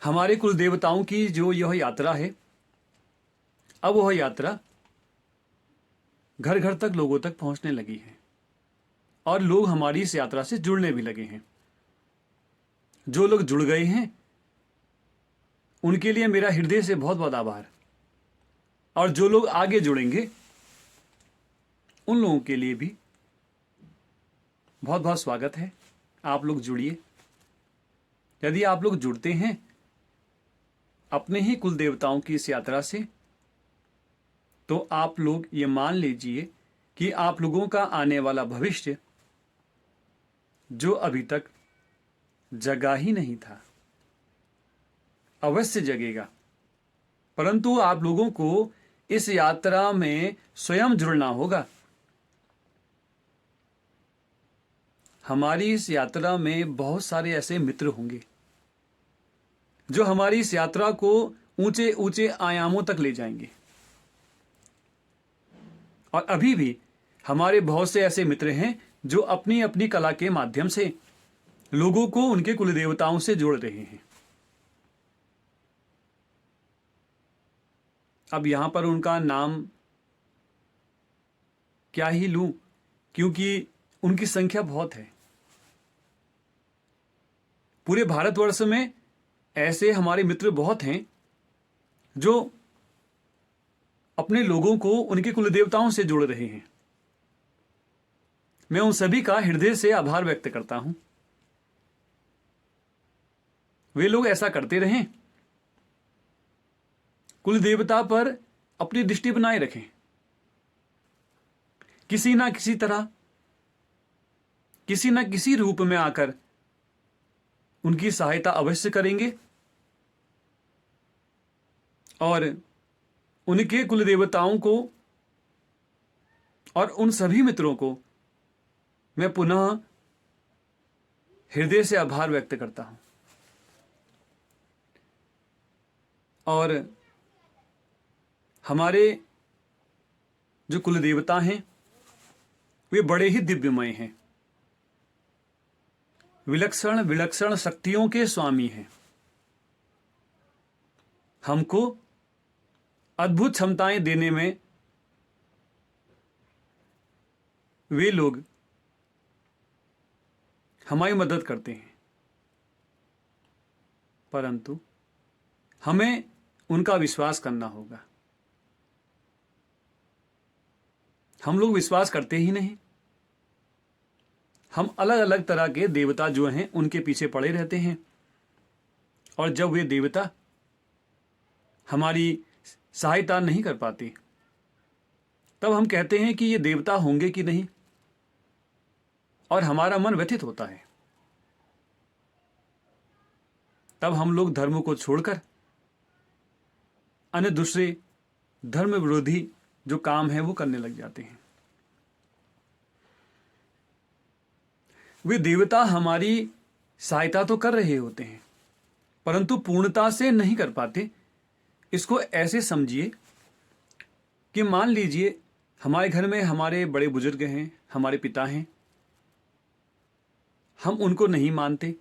हमारे कुल देवताओं की जो यह यात्रा है, अब वह यात्रा घर घर तक लोगों तक पहुंचने लगी है और लोग हमारी इस यात्रा से जुड़ने भी लगे हैं। जो लोग जुड़ गए हैं उनके लिए मेरा हृदय से बहुत बहुत आभार, और जो लोग आगे जुड़ेंगे उन लोगों के लिए भी बहुत बहुत स्वागत है। आप लोग जुड़िए। यदि आप लोग जुड़ते हैं अपने ही कुल देवताओं की इस यात्रा से, तो आप लोग ये मान लीजिए कि आप लोगों का आने वाला भविष्य जो अभी तक जगा ही नहीं था, अवश्य जगेगा। परंतु आप लोगों को इस यात्रा में स्वयं जुड़ना होगा। हमारी इस यात्रा में बहुत सारे ऐसे मित्र होंगे जो हमारी इस यात्रा को ऊंचे ऊंचे आयामों तक ले जाएंगे, और अभी भी हमारे बहुत से ऐसे मित्र हैं जो अपनी अपनी कला के माध्यम से लोगों को उनके कुल देवताओं से जोड़ रहे हैं। अब यहां पर उनका नाम क्या ही लूं, क्योंकि उनकी संख्या बहुत है। पूरे भारतवर्ष में ऐसे हमारे मित्र बहुत हैं जो अपने लोगों को उनके कुल देवताओं से जोड़ रहे हैं। मैं उन सभी का हृदय से आभार व्यक्त करता हूं। वे लोग ऐसा करते रहें, कुल देवता पर अपनी दृष्टि बनाए रखें। किसी ना किसी तरह, किसी ना किसी रूप में आकर उनकी सहायता अवश्य करेंगे, और उनके कुल देवताओं को और उन सभी मित्रों को मैं पुनः हृदय से आभार व्यक्त करता हूं। और हमारे जो कुल देवता हैं वे बड़े ही दिव्यमय हैं, विलक्षण विलक्षण शक्तियों के स्वामी हैं। हमको अद्भुत क्षमताएं देने में वे लोग हमारी मदद करते हैं, परंतु हमें उनका विश्वास करना होगा। हम लोग विश्वास करते ही नहीं। हम अलग अलग तरह के देवता जो हैं उनके पीछे पड़े रहते हैं, और जब वे देवता हमारी सहायता नहीं कर पाते, तब हम कहते हैं कि ये देवता होंगे कि नहीं, और हमारा मन व्यथित होता है। तब हम लोग धर्म को छोड़कर अन्य दूसरे धर्म विरोधी जो काम है वो करने लग जाते हैं। वे देवता हमारी सहायता तो कर रहे होते हैं, परंतु पूर्णता से नहीं कर पाते। इसको ऐसे समझिए कि मान लीजिए हमारे घर में हमारे बड़े बुजुर्ग हैं, हमारे पिता हैं, हम उनको नहीं मानते,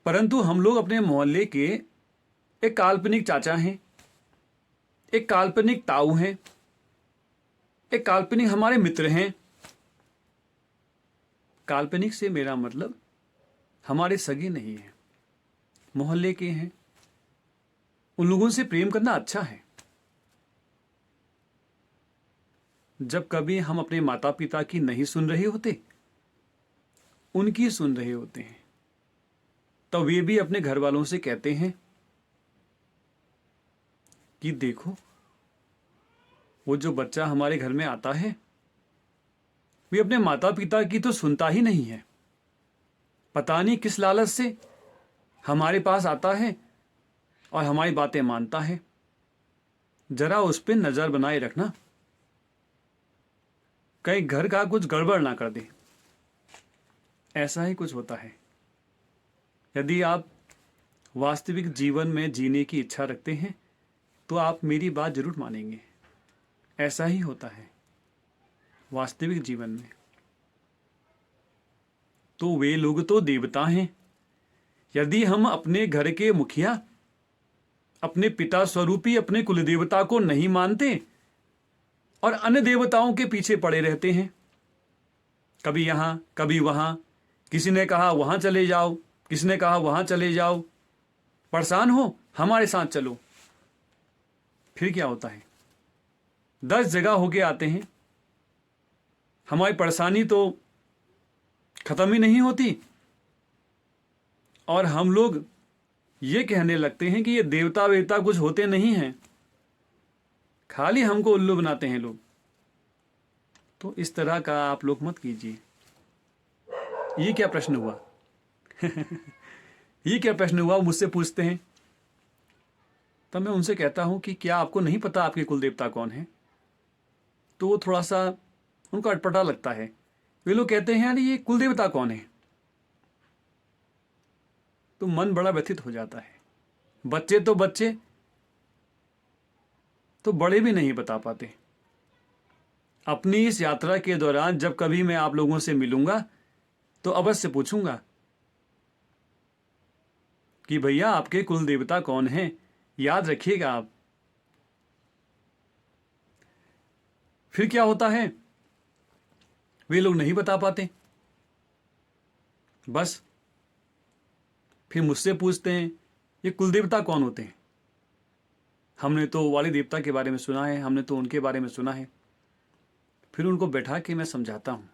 परंतु हम लोग अपने मोहल्ले के एक काल्पनिक चाचा हैं, एक काल्पनिक ताऊ हैं, एक काल्पनिक हमारे मित्र हैं। काल्पनिक से मेरा मतलब हमारे सगे नहीं है, मोहल्ले के हैं। उन लोगों से प्रेम करना अच्छा है। जब कभी हम अपने माता पिता की नहीं सुन रहे होते, उनकी सुन रहे होते हैं, तो वे भी अपने घर वालों से कहते हैं कि देखो वो जो बच्चा हमारे घर में आता है वे अपने माता पिता की तो सुनता ही नहीं है। पता नहीं किस लालच से हमारे पास आता है और हमारी बातें मानता है। जरा उस पर नजर बनाए रखना, कहीं घर का कुछ गड़बड़ ना कर दे। ऐसा ही कुछ होता है। यदि आप वास्तविक जीवन में जीने की इच्छा रखते हैं तो आप मेरी बात जरूर मानेंगे। ऐसा ही होता है वास्तविक जीवन में। तो वे लोग तो देवता हैं, यदि हम अपने घर के मुखिया, अपने पिता स्वरूपी अपने कुलदेवता को नहीं मानते और अन्य देवताओं के पीछे पड़े रहते हैं, कभी यहां कभी वहां, किसी ने कहा वहां चले जाओ, किसी ने कहा वहां चले जाओ, परेशान हो हमारे साथ चलो, फिर क्या होता है? 10 जगह होके आते हैं, हमारी परेशानी तो खत्म ही नहीं होती और हम लोग ये कहने लगते हैं कि ये देवता वेवता कुछ होते नहीं हैं, खाली हमको उल्लू बनाते हैं लोग। तो इस तरह का आप लोग मत कीजिए। ये क्या प्रश्न हुआ? ये क्या प्रश्न हुआ, मुझसे पूछते हैं। तब मैं उनसे कहता हूं कि क्या आपको नहीं पता आपके कुल देवता कौन है? तो वो थोड़ा सा उनको अटपटा लगता है। वे लोग कहते हैं यार ये कुल देवता कौन है? तो मन बड़ा व्यथित हो जाता है। बच्चे तो बड़े भी नहीं बता पाते। अपनी इस यात्रा के दौरान जब कभी मैं आप लोगों से मिलूंगा तो अवश्य पूछूंगा कि भैया आपके कुल देवता कौन है, याद रखिएगा आप। फिर क्या होता है? वे लोग नहीं बता पाते, बस फिर मुझसे पूछते हैं ये कुल देवता कौन होते हैं? हमने तो वाली देवता के बारे में सुना है, हमने तो उनके बारे में सुना है। फिर उनको बैठा के मैं समझाता हूं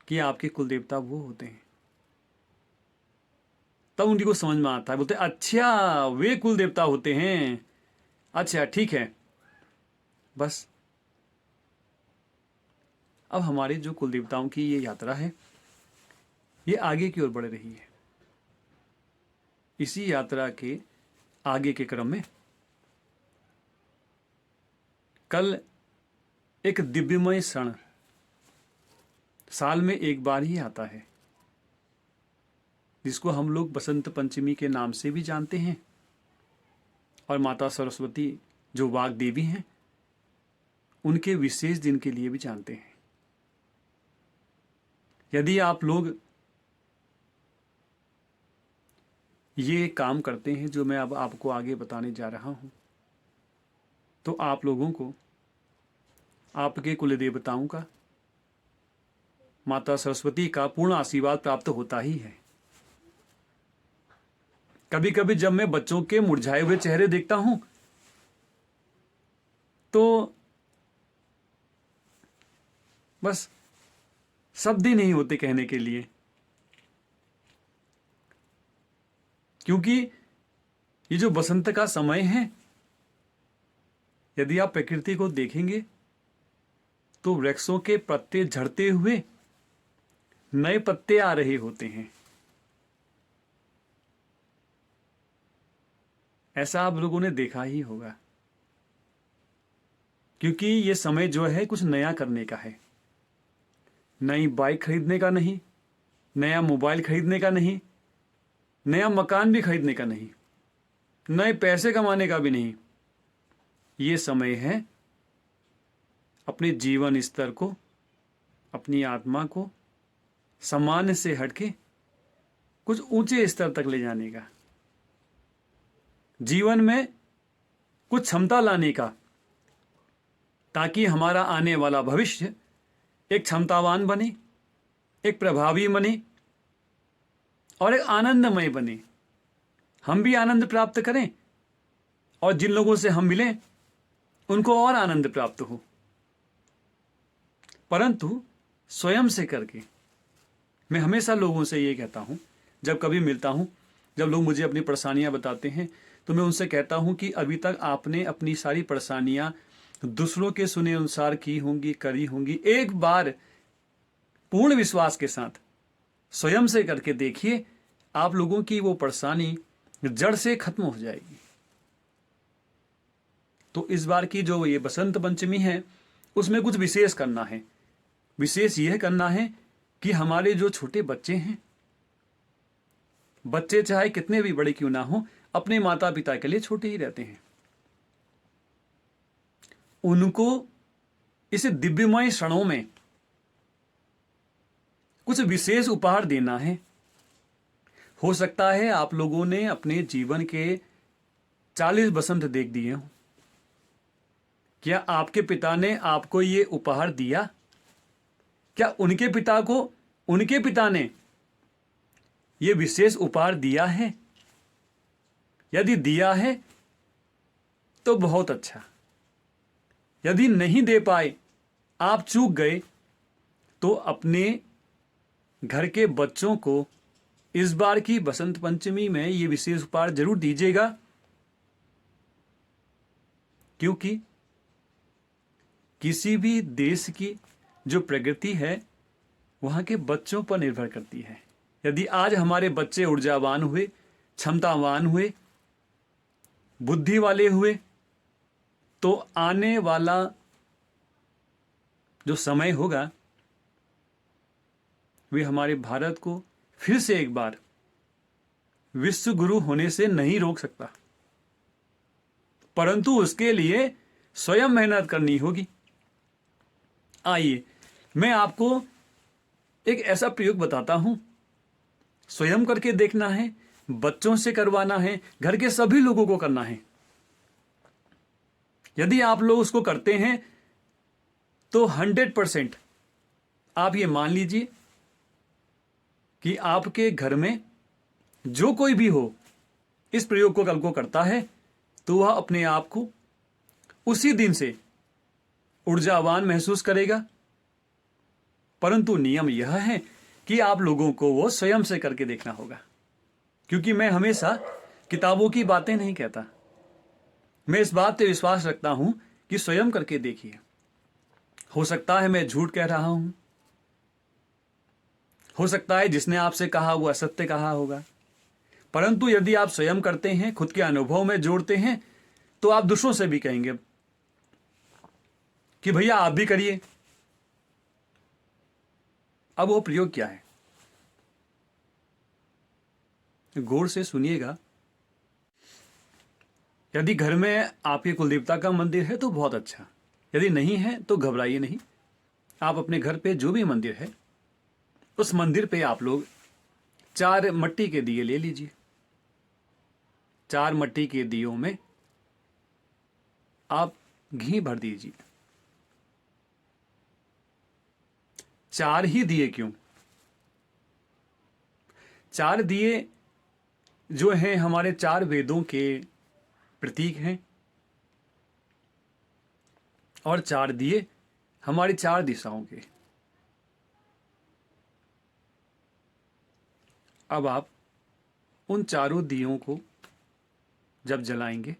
कि आपके कुल देवता वो होते हैं। तब उनको समझ में आता है, बोलते अच्छा वे कुल देवता होते हैं, अच्छा ठीक है। बस अब हमारे जो कुल देवताओं की ये यात्रा है ये आगे की ओर बढ़ रही है। इसी यात्रा के आगे के क्रम में कल एक दिव्यमय क्षण साल में एक बार ही आता है, जिसको हम लोग बसंत पंचमी के नाम से भी जानते हैं और माता सरस्वती जो वाग देवी हैं उनके विशेष दिन के लिए भी जानते हैं। यदि आप लोग ये काम करते हैं जो मैं अब आपको आगे बताने जा रहा हूं, तो आप लोगों को आपके कुल देवताओं का, माता सरस्वती का पूर्ण आशीर्वाद प्राप्त होता ही है। कभी कभी जब मैं बच्चों के मुरझाए हुए चेहरे देखता हूं तो बस शब्द ही नहीं होते कहने के लिए, क्योंकि ये जो बसंत का समय है, यदि आप प्रकृति को देखेंगे तो वृक्षों के पत्ते झड़ते हुए नए पत्ते आ रहे होते हैं। ऐसा आप लोगों ने देखा ही होगा, क्योंकि ये समय जो है कुछ नया करने का है। नई बाइक खरीदने का नहीं, नया मोबाइल खरीदने का नहीं, नया मकान भी खरीदने का नहीं, नए पैसे कमाने का भी नहीं। ये समय है अपने जीवन स्तर को, अपनी आत्मा को सामान्य से हटके कुछ ऊंचे स्तर तक ले जाने का, जीवन में कुछ क्षमता लाने का, ताकि हमारा आने वाला भविष्य एक क्षमतावान बने, एक प्रभावी बने और एक आनंदमय बने। हम भी आनंद प्राप्त करें और जिन लोगों से हम मिलें उनको और आनंद प्राप्त हो, परंतु स्वयं से करके। मैं हमेशा लोगों से ये कहता हूं, जब कभी मिलता हूं, जब लोग मुझे अपनी परेशानियां बताते हैं तो मैं उनसे कहता हूं कि अभी तक आपने अपनी सारी परेशानियां दूसरों के सुने अनुसार की होंगी, करी होंगी। एक बार पूर्ण विश्वास के साथ स्वयं से करके देखिए, आप लोगों की वो परेशानी जड़ से खत्म हो जाएगी। तो इस बार की जो ये बसंत पंचमी है उसमें कुछ विशेष करना है। विशेष यह करना है कि हमारे जो छोटे बच्चे हैं, बच्चे चाहे कितने भी बड़े क्यों ना हो, अपने माता पिता के लिए छोटे ही रहते हैं। उनको इस दिव्यमय क्षणों में कुछ विशेष उपहार देना है। हो सकता है आप लोगों ने अपने जीवन के 40 बसंत देख दिए हों। क्या आपके पिता ने आपको ये उपहार दिया? क्या उनके पिता ने ये विशेष उपहार दिया है? यदि दिया है तो बहुत अच्छा। यदि नहीं दे पाए, आप चूक गए, तो अपने घर के बच्चों को इस बार की बसंत पंचमी में ये विशेष उपहार जरूर दीजिएगा, क्योंकि किसी भी देश की जो प्रगति है वहां के बच्चों पर निर्भर करती है। यदि आज हमारे बच्चे ऊर्जावान हुए, क्षमतावान हुए, बुद्धि वाले हुए, तो आने वाला जो समय होगा वे हमारे भारत को फिर से एक बार विश्व गुरु होने से नहीं रोक सकता, परंतु उसके लिए स्वयं मेहनत करनी होगी। आइए मैं आपको एक ऐसा प्रयोग बताता हूं, स्वयं करके देखना है, बच्चों से करवाना है, घर के सभी लोगों को करना है। यदि आप लोग उसको करते हैं तो 100% आप ये मान लीजिए कि आपके घर में जो कोई भी हो इस प्रयोग को कल को करता है तो वह अपने आप को उसी दिन से ऊर्जावान महसूस करेगा। परंतु नियम यह है कि आप लोगों को वो स्वयं से करके देखना होगा, क्योंकि मैं हमेशा किताबों की बातें नहीं कहता। मैं इस बात पे विश्वास रखता हूं कि स्वयं करके देखिए। हो सकता है मैं झूठ कह रहा हूं, हो सकता है जिसने आपसे कहा वो असत्य कहा होगा, परंतु यदि आप स्वयं करते हैं, खुद के अनुभव में जोड़ते हैं, तो आप दूसरों से भी कहेंगे कि भैया आप भी करिए। अब वो प्रयोग क्या है, गौर से सुनिएगा। यदि घर में आपके कुलदेवता का मंदिर है तो बहुत अच्छा, यदि नहीं है तो घबराइए नहीं। आप अपने घर पे जो भी मंदिर है उस मंदिर पे आप लोग 4 मट्टी के दिए ले लीजिए। 4 मट्टी के दियों में आप घी भर दीजिए। 4 ही दिए क्यों? 4 दिए जो हैं हमारे 4 वेदों के प्रतीक हैं, और 4 दिए हमारी 4 दिशाओं के। अब आप उन चारों दियों को जब जलाएंगे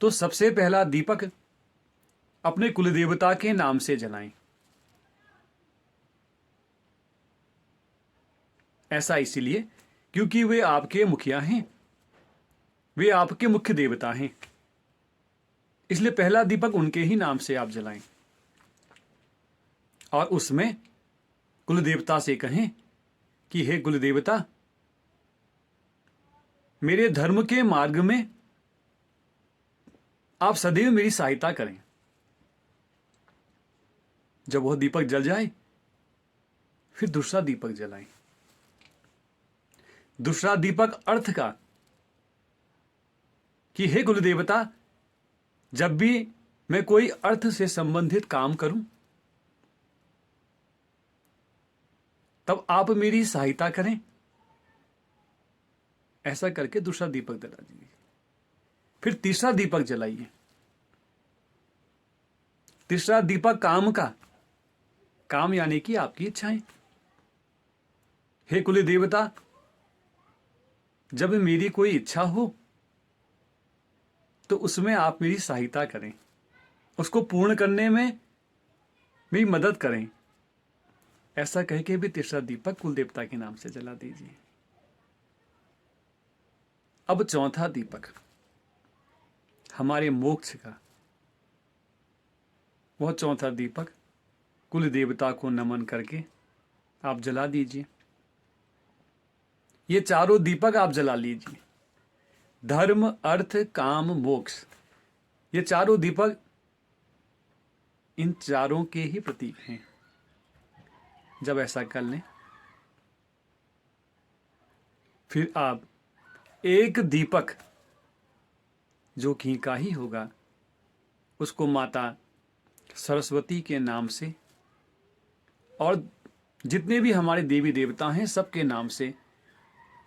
तो सबसे पहला दीपक अपने कुलदेवता के नाम से जलाएं। ऐसा इसलिए क्योंकि वे आपके मुखिया हैं, वे आपके मुख्य देवता हैं, इसलिए पहला दीपक उनके ही नाम से आप जलाएं। और उसमें कुलदेवता से कहें कि हे कुलदेवता, मेरे धर्म के मार्ग में आप सदैव मेरी सहायता करें। जब वह दीपक जल जाए फिर दूसरा दीपक जलाएं। दूसरा दीपक अर्थ का कि हे कुलदेवता, जब भी मैं कोई अर्थ से संबंधित काम करूं तब आप मेरी सहायता करें। ऐसा करके दूसरा दीपक जला दीजिए। फिर तीसरा दीपक जलाइए। तीसरा दीपक काम का, काम यानी कि आपकी इच्छाएं। हे कुल देवता, जब मेरी कोई इच्छा हो तो उसमें आप मेरी सहायता करें, उसको पूर्ण करने में मेरी मदद करें। ऐसा कह के भी तीसरा दीपक कुल देवता के नाम से जला दीजिए। अब चौथा दीपक हमारे मोक्ष का, वह चौथा दीपक कुल देवता को नमन करके आप जला दीजिए। ये चारों दीपक आप जला लीजिए। धर्म, अर्थ, काम, मोक्ष, ये चारों दीपक इन चारों के ही प्रतीक हैं। जब ऐसा कर लें फिर आप एक दीपक जो घी का ही होगा उसको माता सरस्वती के नाम से और जितने भी हमारे देवी देवता हैं सबके नाम से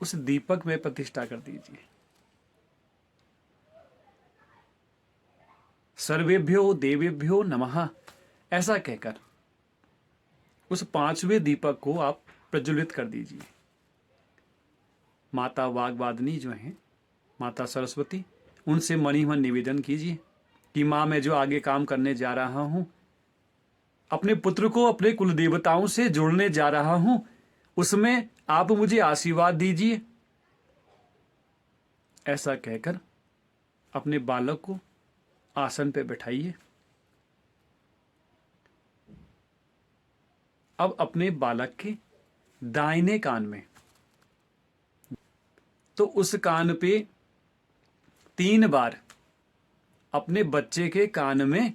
उस दीपक में प्रतिष्ठा कर दीजिए। सर्वेभ्यो देवेभ्यो नमः ऐसा कहकर उस 5वें दीपक को आप प्रज्वलित कर दीजिए। माता वाग्वादिनी जो हैं, माता सरस्वती, उनसे मनी मन निवेदन कीजिए कि माँ मैं जो आगे काम करने जा रहा हूँ, अपने पुत्र को अपने कुल देवताओं से जोड़ने जा रहा हूँ, उसमें आप मुझे आशीर्वाद दीजिए। ऐसा कहकर अपने बालक को आसन पे बैठाइए। अब अपने बालक के दाहिने कान में, तो उस कान पे 3 बार अपने बच्चे के कान में,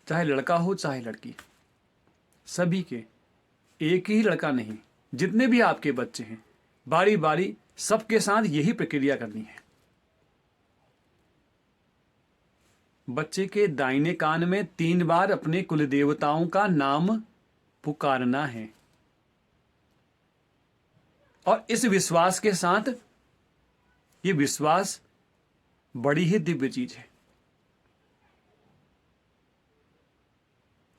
चाहे लड़का हो चाहे लड़की, सभी के, एक ही लड़का नहीं, जितने भी आपके बच्चे हैं, बारी बारी सबके साथ यही प्रक्रिया करनी है। बच्चे के दाहिने कान में 3 बार अपने कुल देवताओं का नाम पुकारना है और इस विश्वास के साथ, ये विश्वास बड़ी ही दिव्य चीज है।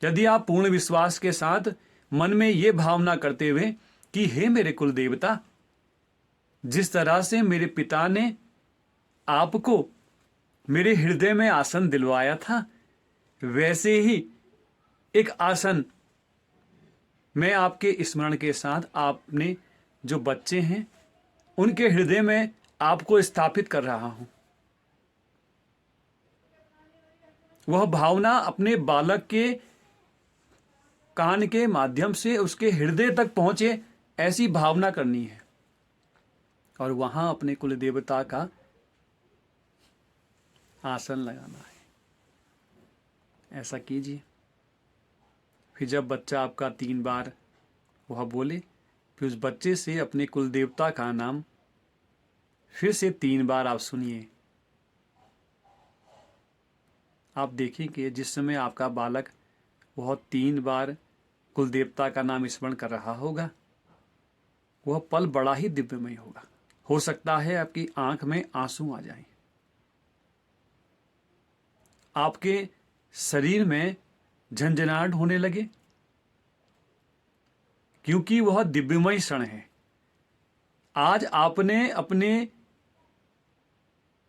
यदि आप पूर्ण विश्वास के साथ मन में ये भावना करते हुए कि हे मेरे कुल देवता, जिस तरह से मेरे पिता ने आपको मेरे हृदय में आसन दिलवाया था, वैसे ही एक आसन मैं आपके स्मरण के साथ आपने जो बच्चे हैं उनके हृदय में आपको स्थापित कर रहा हूं। वह भावना अपने बालक के कान के माध्यम से उसके हृदय तक पहुंचे, ऐसी भावना करनी है और वहां अपने कुल देवता का आसन लगाना है। ऐसा कीजिए। फिर जब बच्चा आपका 3 बार वह बोले, फिर उस बच्चे से अपने कुल देवता का नाम फिर से 3 बार आप सुनिए। आप देखिए कि जिस समय आपका बालक वह 3 बार कुल देवता का नाम स्मरण कर रहा होगा, वह पल बड़ा ही दिव्यमय होगा। हो सकता है आपकी आंख में आंसू आ जाएं, आपके शरीर में झंझनाहट होने लगे, क्योंकि वह दिव्यमय क्षण है। आज आपने अपने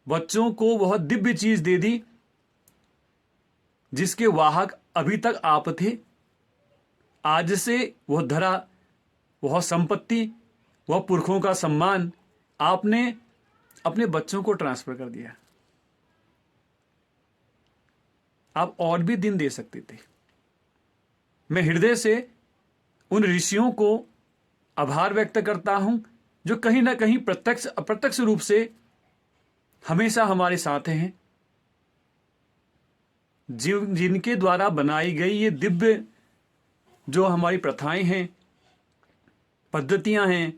बच्चों को वह दिव्य चीज दे दी जिसके वाहक अभी तक आप थे। आज से वह धरा, वह संपत्ति, वह पुरखों का सम्मान आपने अपने बच्चों को ट्रांसफर कर दिया। आप और भी दिन दे सकते थे। मैं हृदय से उन ऋषियों को आभार व्यक्त करता हूं जो कहीं ना कहीं प्रत्यक्ष अप्रत्यक्ष रूप से हमेशा हमारे साथ हैं, जिनके द्वारा बनाई गई ये दिव्य जो हमारी प्रथाएं हैं, पद्धतियां हैं,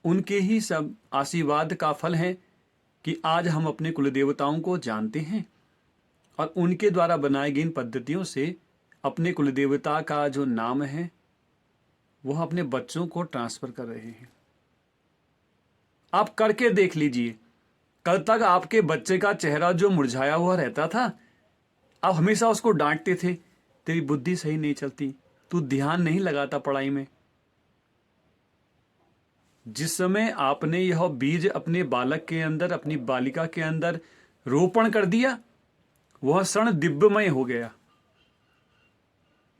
उनके ही सब आशीर्वाद का फल है कि आज हम अपने कुल देवताओं को जानते हैं और उनके द्वारा बनाई गई इन पद्धतियों से अपने कुल देवता का जो नाम है वह अपने बच्चों को ट्रांसफर कर रहे हैं। आप करके देख लीजिए। कल तक आपके बच्चे का चेहरा जो मुरझाया हुआ रहता था, आप हमेशा उसको डांटते थे, तेरी बुद्धि सही नहीं चलती, तू ध्यान नहीं लगाता पढ़ाई में। जिस समय आपने यह बीज अपने बालक के अंदर, अपनी बालिका के अंदर रोपण कर दिया, वह क्षण दिव्यमय हो गया।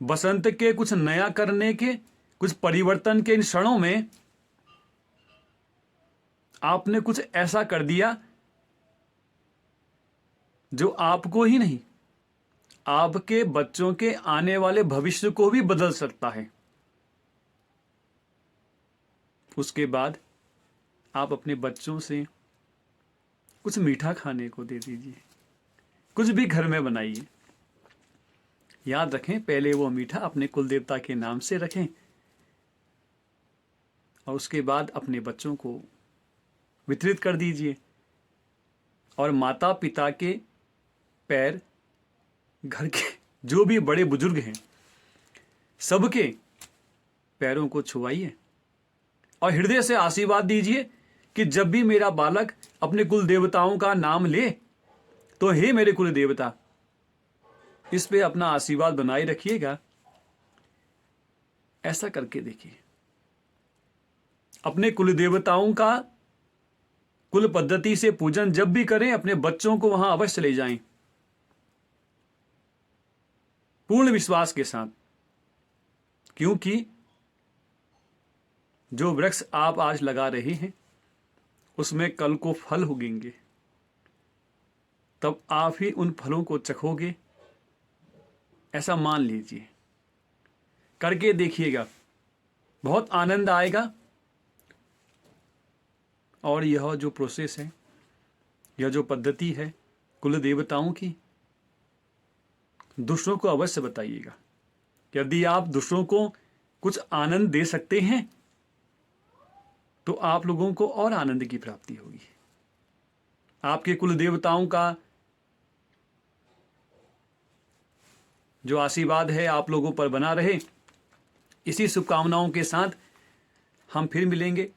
बसंत के कुछ नया करने के, कुछ परिवर्तन के इन क्षणों में आपने कुछ ऐसा कर दिया जो आपको ही नहीं, आपके बच्चों के आने वाले भविष्य को भी बदल सकता है। उसके बाद आप अपने बच्चों से कुछ मीठा खाने को दे दीजिए, कुछ भी घर में बनाइए। याद रखें, पहले वो मीठा अपने कुल देवता के नाम से रखें और उसके बाद अपने बच्चों को वितरित कर दीजिए। और माता पिता के पैर, घर के जो भी बड़े बुजुर्ग हैं सबके पैरों को छुआइए और हृदय से आशीर्वाद दीजिए कि जब भी मेरा बालक अपने कुल देवताओं का नाम ले तो हे मेरे कुल देवता, इस पे अपना आशीर्वाद बनाए रखिएगा। ऐसा करके देखिए। अपने कुल देवताओं का कुल पद्धति से पूजन जब भी करें, अपने बच्चों को वहां अवश्य ले जाएं, पूर्ण विश्वास के साथ। क्योंकि जो वृक्ष आप आज लगा रहे हैं उसमें कल को फल उगेंगे, तब आप ही उन फलों को चखोगे। ऐसा मान लीजिए, करके देखिएगा, बहुत आनंद आएगा। और यह जो प्रोसेस है, यह जो पद्धति है कुल देवताओं की, दूसरों को अवश्य बताइएगा। यदि आप दूसरों को कुछ आनंद दे सकते हैं तो आप लोगों को और आनंद की प्राप्ति होगी। आपके कुल देवताओं का जो आशीर्वाद है आप लोगों पर बना रहे। इसी शुभकामनाओं के साथ हम फिर मिलेंगे